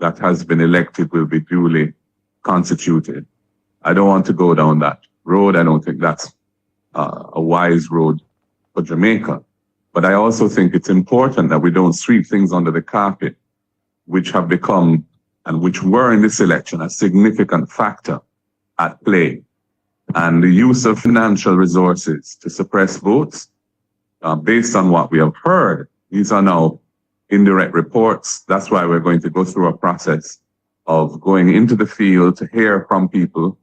that has been elected will be duly constituted. I don't want to go down that road. I don't think that's a wise road for Jamaica. But I also think it's important that we don't sweep things under the carpet, which have become, and which were in this election, a significant factor at play. And the use of financial resources to suppress votes, based on what we have heard, these are now indirect reports. That's why we're going to go through a process of going into the field to hear from people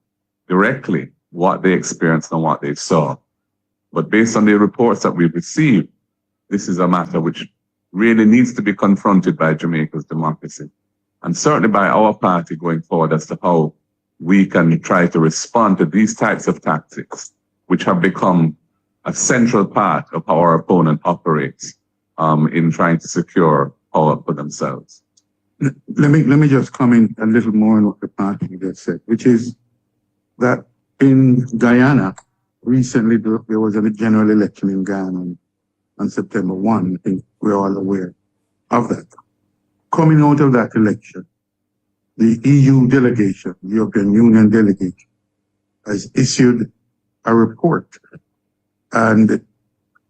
directly what they experienced and what they saw. But based on the reports that we've received, this is a matter which really needs to be confronted by Jamaica's democracy, and certainly by our party going forward as to how we can try to respond to these types of tactics, which have become a central part of how our opponent operates in trying to secure power for themselves. Let me just comment a little more on what the party just said, which is that in Guyana, recently there was a general election in Ghana on September 1. I think we're all aware of that. Coming out of that election, the EU delegation, the European Union delegation, has issued a report. And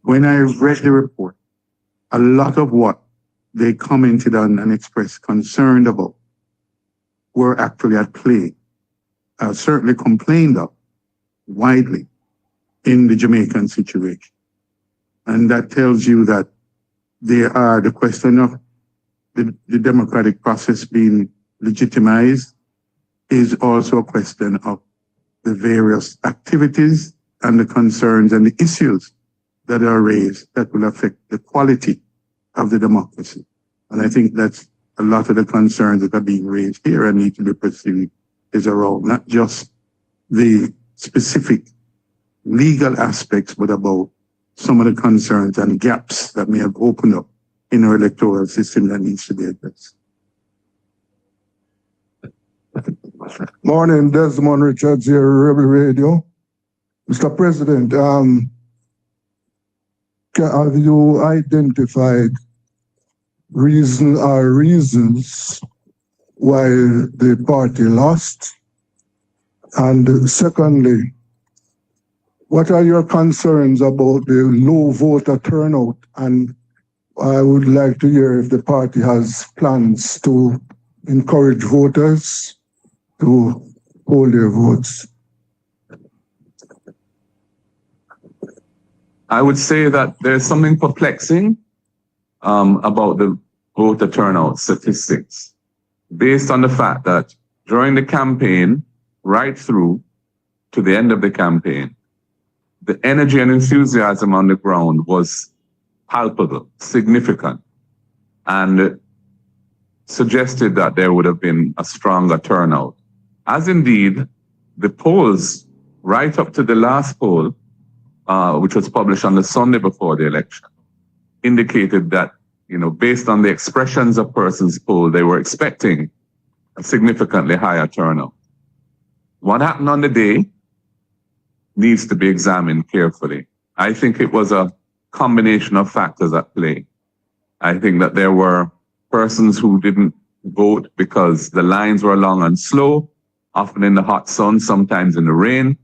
when I read the report, a lot of what they commented on and expressed concern about were actually at play, certainly complained of widely in the Jamaican situation. And that tells you that there are the question of the democratic process being legitimized is also a question of the various activities and the concerns and the issues that are raised that will affect the quality of the democracy. And I think that's a lot of the concerns that are being raised here and need to be pursued is around not just the specific legal aspects, but about some of the concerns and gaps that may have opened up in our electoral system that needs to be addressed. Morning, Desmond Richards here, Rebel Radio. Mr. President, have you identified reasons why the party lost? And secondly, what are your concerns about the low voter turnout? And I would like to hear if the party has plans to encourage voters to hold their votes. I would say that there's something perplexing about the voter turnout statistics, based on the fact that during the campaign, right through to the end of the campaign, the energy and enthusiasm on the ground was palpable, significant, and suggested that there would have been a stronger turnout. As indeed, the polls, right up to the last poll, which was published on the Sunday before the election, indicated that, based on the expressions of persons polled, they were expecting a significantly higher turnout. What happened on the day needs to be examined carefully. I think it was a combination of factors at play. I think that there were persons who didn't vote because the lines were long and slow, often in the hot sun, sometimes in the rain,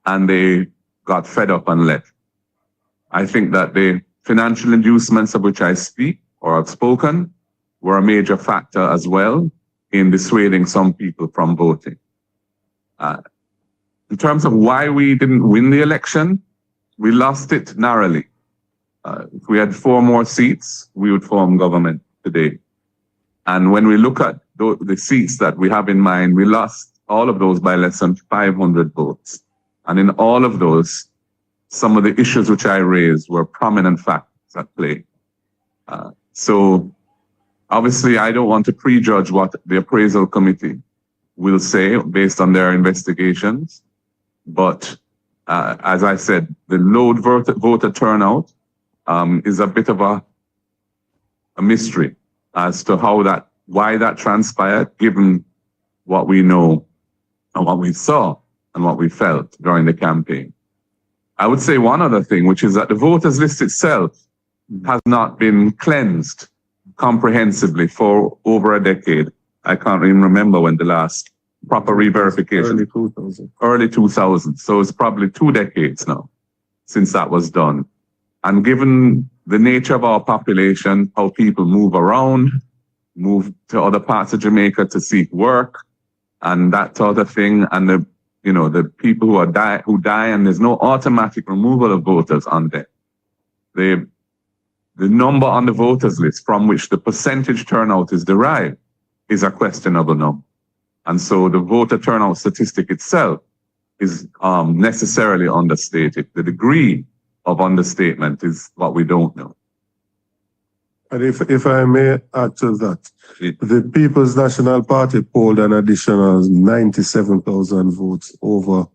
and they got fed up and left. I think that the financial inducements of which I speak or have spoken were a major factor as well in dissuading some people from voting. In terms of why we didn't win the election, we lost it narrowly. If we had 4 more seats, we would form government today. And when we look at the seats that we have in mind, we lost all of those by less than 500 votes. And in all of those, some of the issues which I raised were prominent factors at play. So obviously, I don't want to prejudge what the appraisal committee will say based on their investigations. But as I said, the low voter turnout is a bit of a mystery as to why that transpired, given what we know and what we saw and what we felt during the campaign. I would say one other thing, which is that the voters list itself has not been cleansed comprehensively for over a decade. I can't even remember when the last proper re-verification. Early 2000. Early 2000s. So it's probably 2 decades now since that was done. And given the nature of our population, how people move around, move to other parts of Jamaica to seek work and that sort of thing, and the people who die, and there's no automatic removal of voters on there. The number on the voters list from which the percentage turnout is derived is a questionable number. And so the voter turnout statistic itself is necessarily understated. The degree of understatement is what we don't know. And if I may add to that, the People's National Party polled an additional 97,000 votes over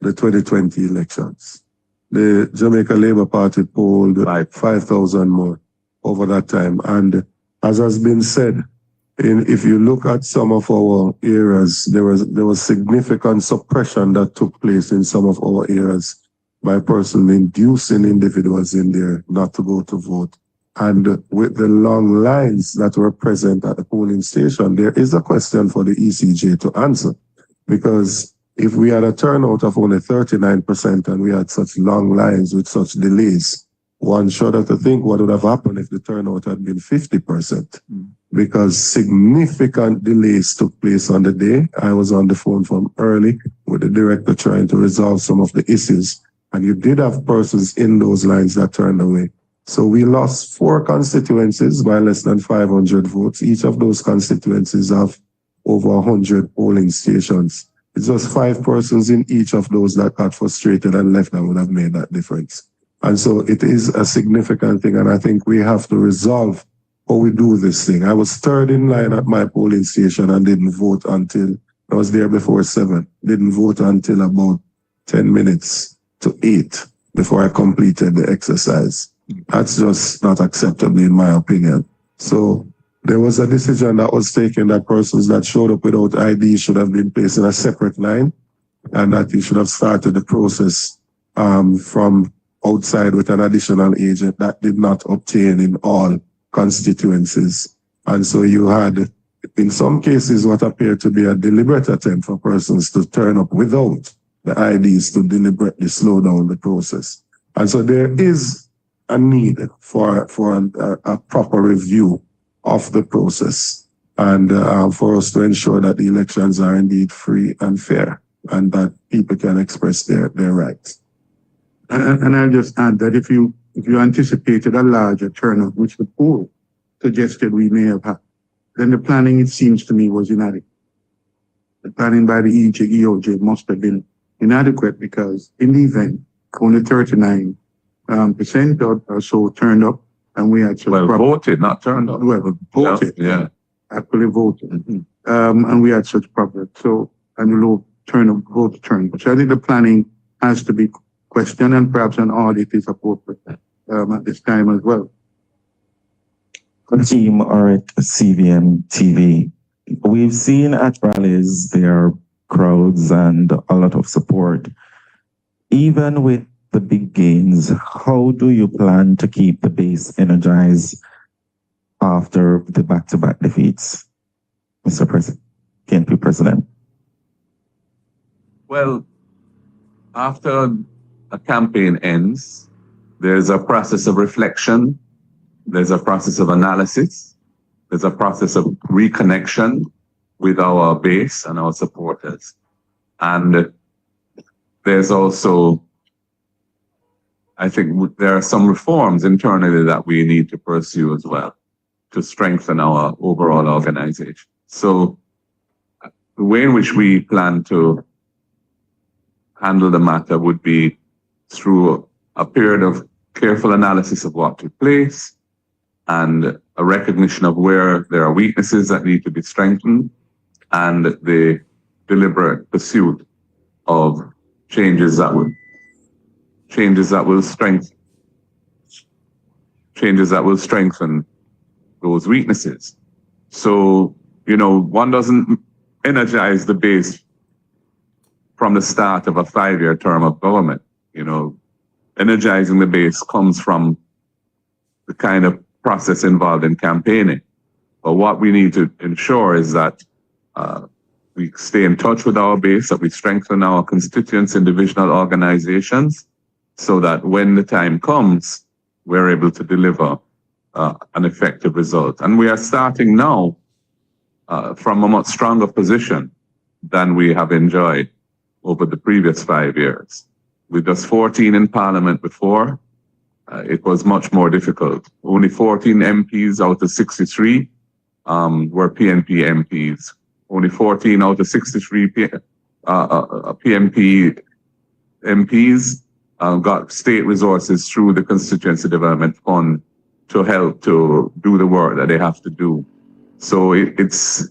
the 2020 elections. The Jamaica Labour Party polled 5,000 more over that time. And as has been said, if you look at some of our areas, there was significant suppression that took place in some of our areas by persons inducing individuals in there not to go to vote. And with the long lines that were present at the polling station, there is a question for the ECJ to answer. Because if we had a turnout of only 39% and we had such long lines with such delays, one should have to think what would have happened if the turnout had been 50%. Because significant delays took place on the day. I was on the phone from early with the director trying to resolve some of the issues. And you did have persons in those lines that turned away. So we lost 4 constituencies by less than 500 votes. Each of those constituencies have over 100 polling stations. It's just 5 persons in each of those that got frustrated and left that would have made that difference. And so it is a significant thing. And I think we have to resolve how we do this thing. I was third in line at my polling station and didn't vote until, I was there before 7. Didn't vote until about 10 minutes to 8 before I completed the exercise. That's just not acceptable in my opinion. So there was a decision that was taken that persons that showed up without ID should have been placed in a separate line, and that you should have started the process from outside with an additional agent. That did not obtain in all constituencies. And so you had, in some cases, what appeared to be a deliberate attempt for persons to turn up without the IDs to deliberately slow down the process. And so there is a need for a proper review of the process and for us to ensure that the elections are indeed free and fair and that people can express their rights. And I'll just add that if you anticipated a larger turnout, which the poll suggested we may have had, then the planning, it seems to me, was inadequate. The planning by the EOJ must have been inadequate because in the event, only 39% or so turned up, and we actually voted, not turned up. Well, voted, yeah, actually voted, and we had such progress. So and low vote turnout. So I think the planning has to be questioned, and perhaps an audit is appropriate at this time as well. Team Oric CVM TV. We've seen at rallies there are crowds and a lot of support. Even with the big gains, how do you plan to keep the base energized after the back-to-back defeats, Mr. President, PNP President? Well, after a campaign ends, there's a process of reflection, there's a process of analysis, there's a process of reconnection with our base and our supporters. And there's also, I think there are some reforms internally that we need to pursue as well to strengthen our overall organization. So the way in which we plan to handle the matter would be through a period of careful analysis of what took place and a recognition of where there are weaknesses that need to be strengthened and the deliberate pursuit of changes that will strengthen those weaknesses. So, one doesn't energize the base from the start of a 5-year term of government. Energizing the base comes from the kind of process involved in campaigning. But what we need to ensure is that We stay in touch with our base, that we strengthen our constituents in divisional organizations so that when the time comes, we're able to deliver an effective result. And we are starting now from a much stronger position than we have enjoyed over the previous 5 years. With just 14 in Parliament before, it was much more difficult. Only 14 MPs out of 63 were PNP MPs. Only 14 out of 63 PNP MPs got state resources through the Constituency Development Fund to help to do the work that they have to do. So it's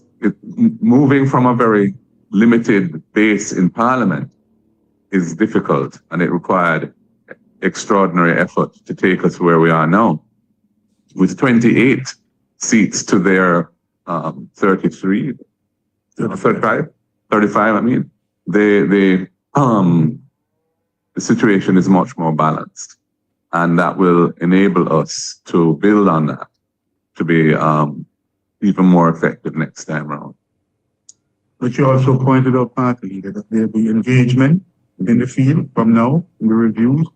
moving from a very limited base in Parliament is difficult, and it required extraordinary effort to take us where we are now. With 28 seats to their 35, I mean, the situation is much more balanced, and that will enable us to build on that to be even more effective next time around. But you also pointed out, Party Leader, that there'll be engagement in the field from now, in the reviews.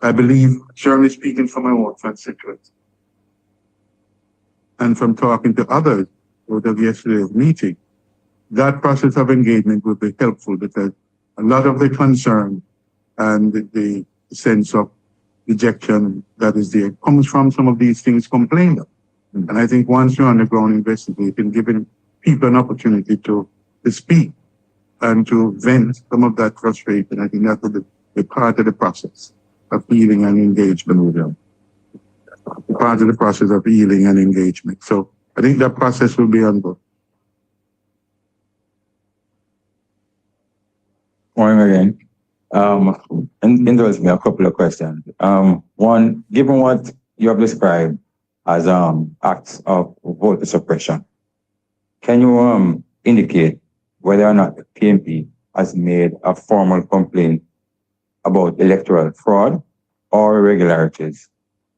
I believe, certainly speaking for my own constituents, and from talking to others out of yesterday's meeting, that process of engagement will be helpful because a lot of the concern and the sense of rejection that is there comes from some of these things complained of. And I think once you're on the ground investigating, giving people an opportunity to speak and to vent some of that frustration, I think that will be part of the process of healing and engagement with them. Part of the process of healing and engagement. So I think that process will be ongoing. Morning again. Indulge me a couple of questions. One, given what you have described as acts of voter suppression, can you indicate whether or not the PNP has made a formal complaint about electoral fraud or irregularities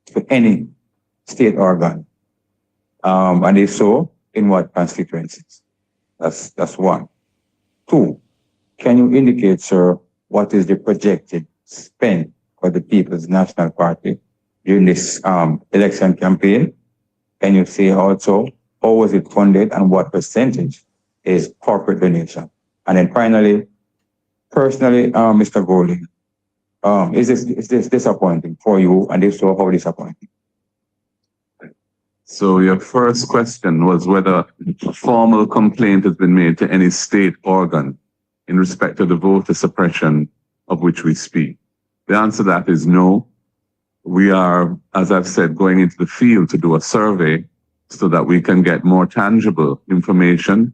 to any state organ? And if so, in what constituencies? That's one. Two, can you indicate, sir, what is the projected spend for the People's National Party during this election campaign? Can you say also how was it funded and what percentage is corporate donation? And then finally, personally, Mr. Golding, is this disappointing for you? And if so, how disappointing? So your first question was whether a formal complaint has been made to any state organ in respect to the voter suppression of which we speak. The answer to that is no. We are, as I've said, going into the field to do a survey so that we can get more tangible information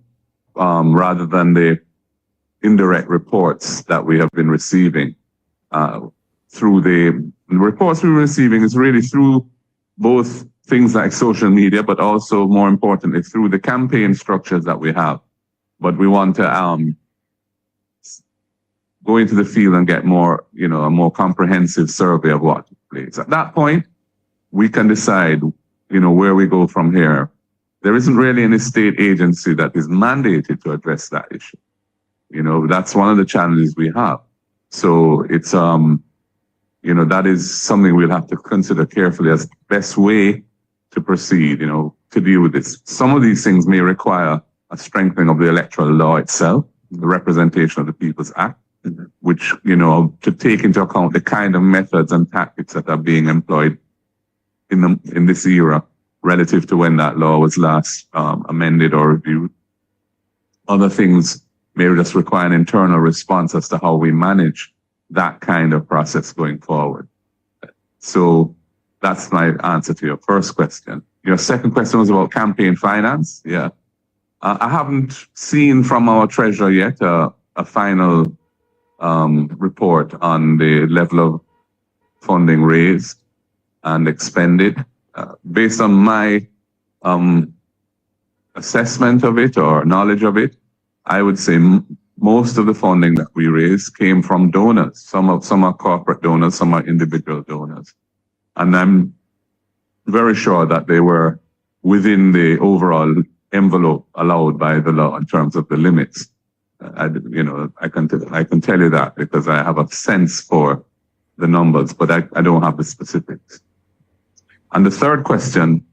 rather than the indirect reports that we have been receiving. Through the reports we're receiving is really through both things like social media, but also more importantly through the campaign structures that we have. But we want to go into the field and get more, a more comprehensive survey of what took place. At that point, we can decide, where we go from here. There isn't really any state agency that is mandated to address that issue. That's one of the challenges we have. So it's, that is something we'll have to consider carefully as the best way to proceed, to deal with this. Some of these things may require a strengthening of the electoral law itself, the Representation of the People's Act, which, to take into account the kind of methods and tactics that are being employed in this era relative to when that law was last amended or reviewed. Other things may just require an internal response as to how we manage that kind of process going forward. So that's my answer to your first question. Your second question was about campaign finance. Yeah. I haven't seen from our treasurer yet a final report on the level of funding raised and expended. Based on my assessment of it or knowledge of it, I would say most of the funding that we raised came from donors. Some are corporate donors, some are individual donors. And I'm very sure that they were within the overall envelope allowed by the law in terms of the limits. I can tell you that because I have a sense for the numbers, but I don't have the specifics. And the third question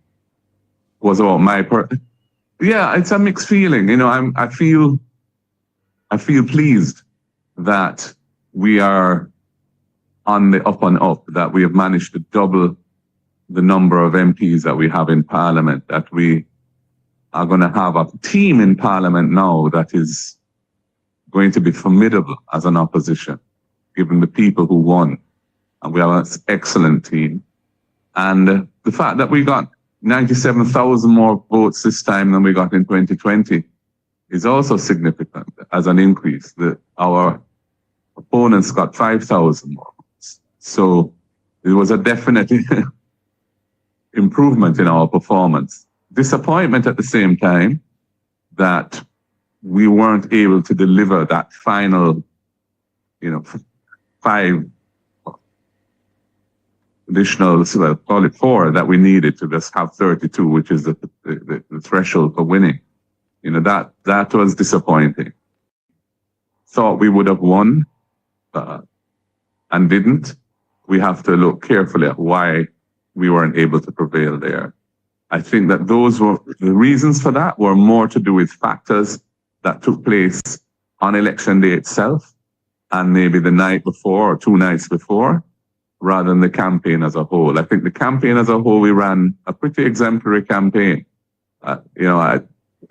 was about yeah, it's a mixed feeling. I feel pleased that we are on the up and up, that we have managed to double the number of MPs that we have in Parliament, that we are going to have a team in Parliament now that is going to be formidable as an opposition, given the people who won. And we have an excellent team. And the fact that we got 97,000 more votes this time than we got in 2020 is also significant as an increase. Our opponents got 5,000 more votes. So it was a definite improvement in our performance. Disappointment at the same time that we weren't able to deliver that final, 5 additional, call it 4, that we needed to just have 32, which is the threshold for winning. That was disappointing. Thought we would have won and didn't. We have to look carefully at why we weren't able to prevail there. I think that the reasons for that were more to do with factors that took place on election day itself and maybe the night before or 2 nights before, rather than the campaign as a whole. I think the campaign as a whole, we ran a pretty exemplary campaign. I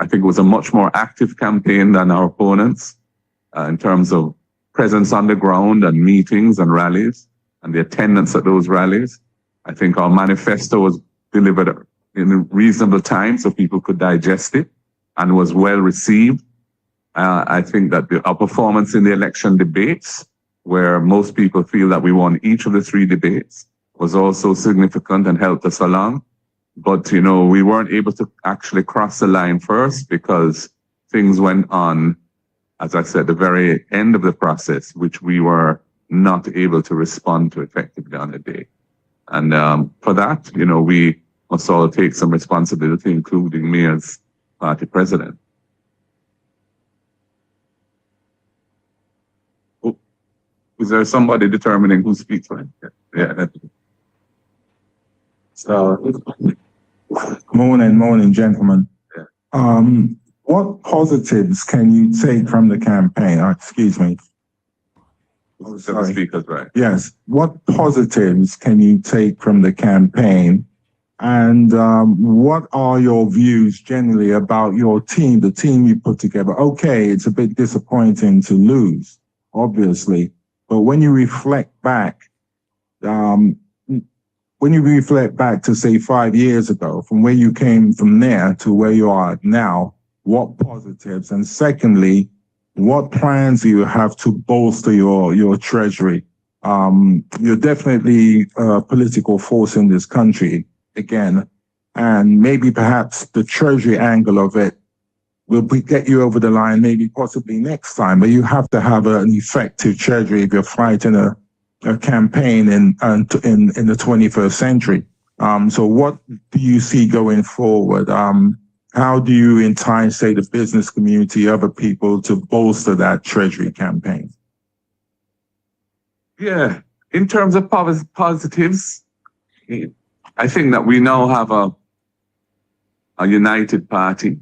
think it was a much more active campaign than our opponents in terms of presence on the ground and meetings and rallies and the attendance at those rallies. I think our manifesto was delivered in a reasonable time so people could digest it and was well received. I think that our performance in the election debates, where most people feel that we won each of the 3 debates, was also significant and helped us along. But, we weren't able to actually cross the line first because things went on, as I said, the very end of the process, which we were not able to respond to effectively on the day. And for that, we must all take some responsibility, including me as party president. Is there somebody determining who speaks right? Yeah. So, morning, gentlemen. Yeah. What positives can you take from the campaign? Excuse me. Oh, sorry. Speakers, right? Yes. What positives can you take from the campaign? And what are your views generally about your team, the team you put together? Okay, it's a bit disappointing to lose, obviously. But when you reflect back, to say 5 years ago, from where you came from there to where you are now, what positives? And secondly, what plans do you have to bolster your treasury? You're definitely a political force in this country again, and maybe perhaps the treasury angle of it will get you over the line, maybe possibly next time, but you have to have an effective treasury if you're fighting a campaign in the 21st century. So what do you see going forward? How do you entice, say, the business community, other people to bolster that treasury campaign? Yeah, in terms of positives, I think that we now have a united party.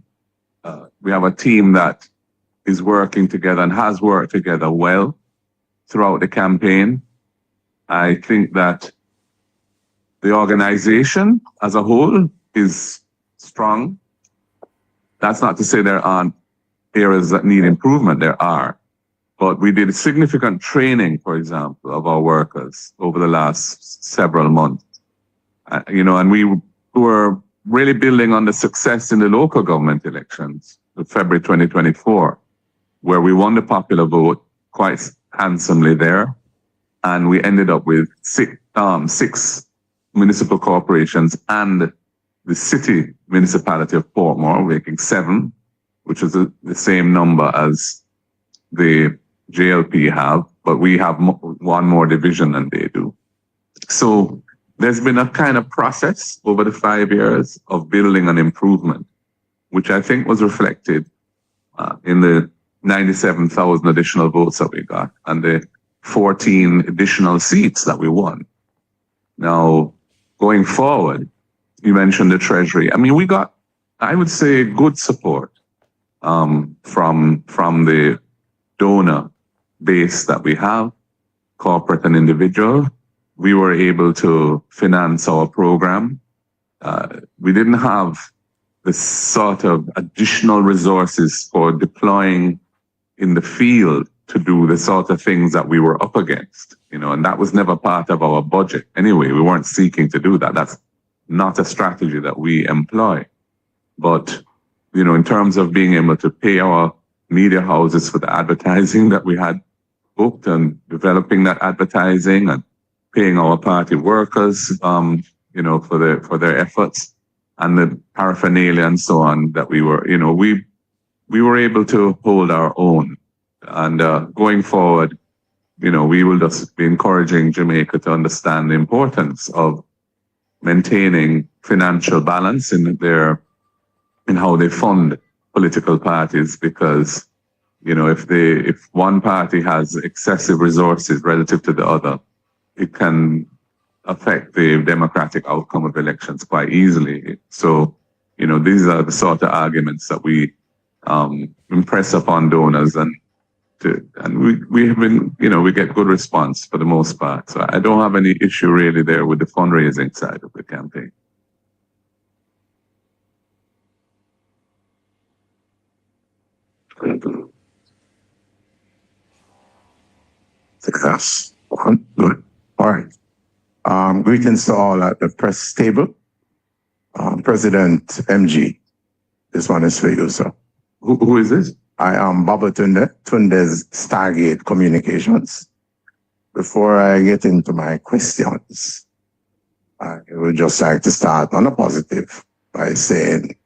We have a team that is working together and has worked together well throughout the campaign. I think that the organization as a whole is strong. That's not to say there aren't areas that need improvement. There are. But we did significant training, for example, of our workers over the last several months. And we were really building on the success in the local government elections of February 2024, where we won the popular vote quite handsomely there. And we ended up with six municipal corporations and the city municipality of Portmore, making 7, which is the same number as the JLP have, but we have 1 more division than they do. So there's been a kind of process over the 5 years of building an improvement. which I think was reflected in the 97,000 additional votes that we got and the 14 additional seats that we won. Now, going forward, you mentioned the Treasury. I mean, we got, I would say, good support from the donor base that we have, corporate and individual. We were able to finance our program. We didn't have the sort of additional resources for deploying in the field to do the sort of things that we were up against, you know, and that was never part of our budget. Anyway, we weren't seeking to do that. That's not a strategy that we employ. But, you know, in terms of being able to pay our media houses for the advertising that we had booked and developing that advertising and paying our party workers, you know, for their efforts and the paraphernalia and so on that we were, you know, we were able to hold our own. And going forward, you know, we will just be encouraging Jamaica to understand the importance of maintaining financial balance in how they fund political parties, because, you know, if one party has excessive resources relative to the other, it can affect the democratic outcome of elections quite easily. So, you know, these are the sort of arguments that we impress upon donors, and we have been, you know, we get good response for the most part. So I don't have any issue really there with the fundraising side of the campaign. Success. Good. All right. Greetings to all at the press table. President MG, this one is for you, sir. Who is this? I am Baba Tunde's Stargate Communications. Before I get into my questions, I would just like to start on a positive by saying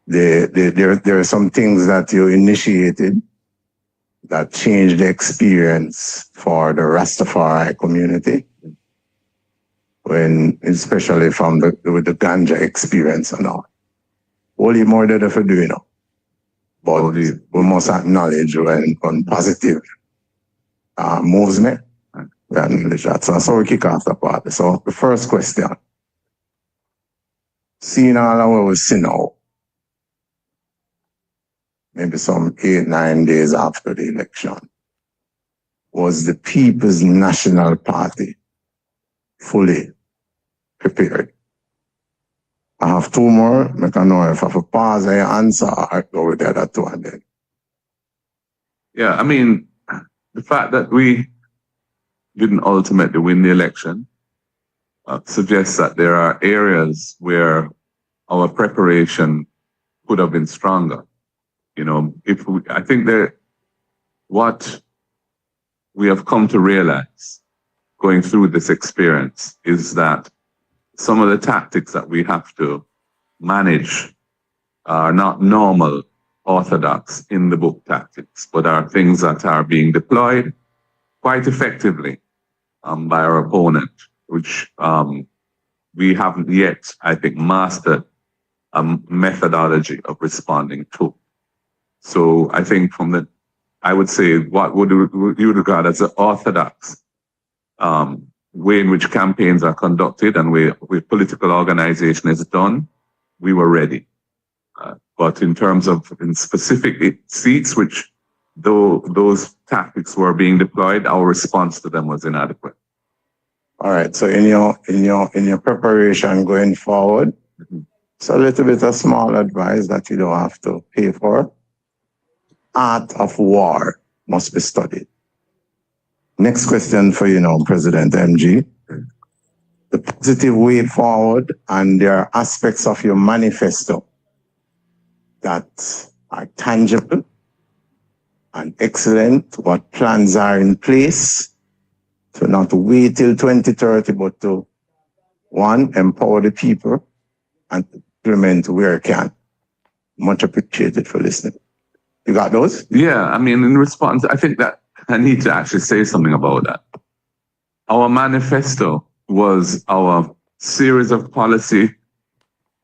there are some things that you initiated that changed the experience for the Rastafari community, especially with the ganja experience and all. Only more than if you do, you know. But we must acknowledge when positive moves me. We acknowledge that. So we kick off the party. So the first question. Seeing all of what we see now, maybe some 8-9 days after the election, was the People's National Party fully prepared? I have two more. I can know if I have to pause and answer, I go with the other two and then. Yeah, I mean, the fact that we didn't ultimately win the election suggests that there are areas where our preparation could have been stronger. You know, I think that what we have come to realize going through this experience is that some of the tactics that we have to manage are not normal, orthodox, in the book tactics, but are things that are being deployed quite effectively by our opponent, which we haven't yet, I think, mastered a methodology of responding to. So I think I would say what would you regard as the orthodox way in which campaigns are conducted and where political organization is done, we were ready. But in terms of in specific seats, which though those tactics were being deployed, our response to them was inadequate. All right. So in your preparation going forward, it's a little bit of small advice that you don't have to pay for. Art of war must be studied. Next question for you now, President MG. The positive way forward, and there are aspects of your manifesto that are tangible and excellent. What plans are in place to not wait till 2030, but to, one, empower the people and implement where it can. Much appreciated for listening. You got those? Yeah, I mean, in response, I think that I need to actually say something about that. Our manifesto was our series of policy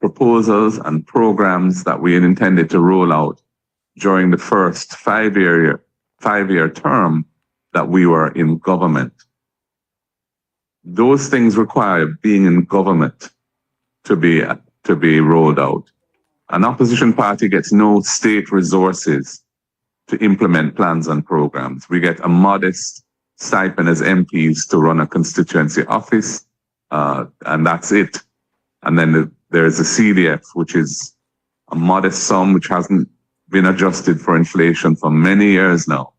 proposals and programs that we had intended to roll out during the first five-year term that we were in government. Those things require being in government to be rolled out. An opposition party gets no state resources to implement plans and programs. We get a modest stipend as MPs to run a constituency office, and that's it. And then there's a CDF, which is a modest sum which hasn't been adjusted for inflation for many years now,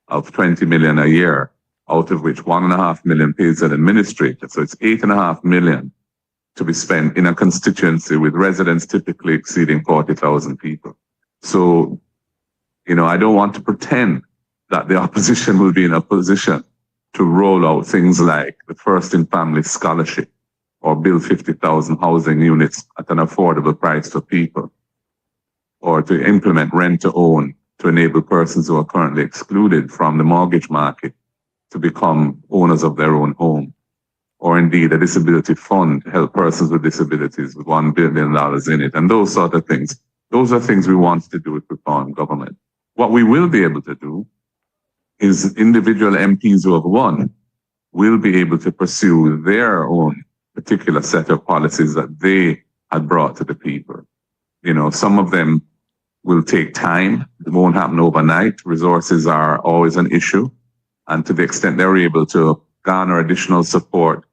of 20 million a year, out of which 1.5 million pays an administrator. So it's 8.5 million to be spent in a constituency with residents typically exceeding 40,000 people. So, you know, I don't want to pretend that the opposition will be in a position to roll out things like the First in Family Scholarship or build 50,000 housing units at an affordable price for people, or to implement rent to own to enable persons who are currently excluded from the mortgage market to become owners of their own home, or indeed a disability fund to help persons with disabilities with $1 billion in it, and those sort of things. Those are things we want to do with reform government. What we will be able to do is individual MPs who have won will be able to pursue their own particular set of policies that they had brought to the people. You know, some of them will take time. It won't happen overnight. Resources are always an issue. And to the extent they're able to garner additional support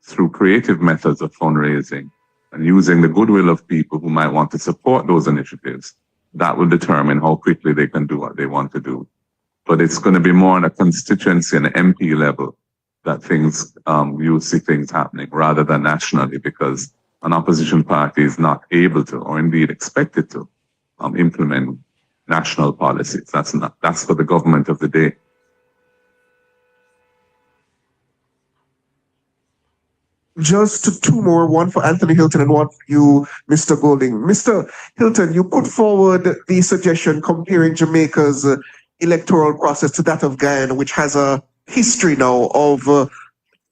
through creative methods of fundraising and using the goodwill of people who might want to support those initiatives, that will determine how quickly they can do what they want to do. But it's going to be more on a constituency and MP level that things, you'll see things happening rather than nationally, because an opposition party is not able to, or indeed expected to, implement national policies. That's for the government of the day. Just two more, one for Anthony Hilton and one for you, Mr. Golding. Mr. Hilton, you put forward the suggestion comparing Jamaica's electoral process to that of Guyana, which has a history now of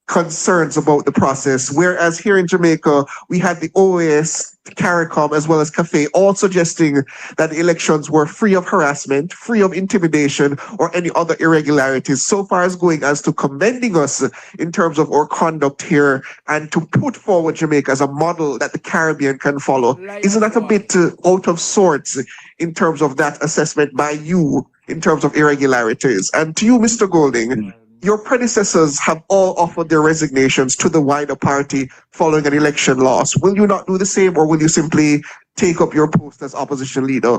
concerns about the process, whereas here in Jamaica, we had the OAS, CARICOM, as well as CAFE, all suggesting that the elections were free of harassment, free of intimidation, or any other irregularities, so far as going as to commending us in terms of our conduct here and to put forward Jamaica as a model that the Caribbean can follow. Isn't that a bit out of sorts in terms of that assessment by you in terms of irregularities? And to you, Mr. Golding, your predecessors have all offered their resignations to the wider party following an election loss. Will you not do the same, or will you simply take up your post as opposition leader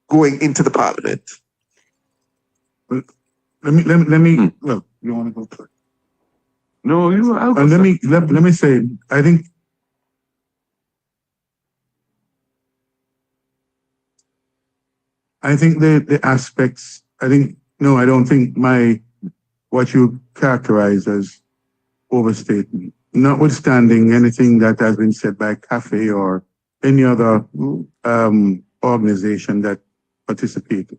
going into the parliament? Well, let me. Well, you want to go first? No, you. Let me say. I think the aspects. I don't think what you characterize as overstatement, notwithstanding anything that has been said by CAFE or any other organization that participated.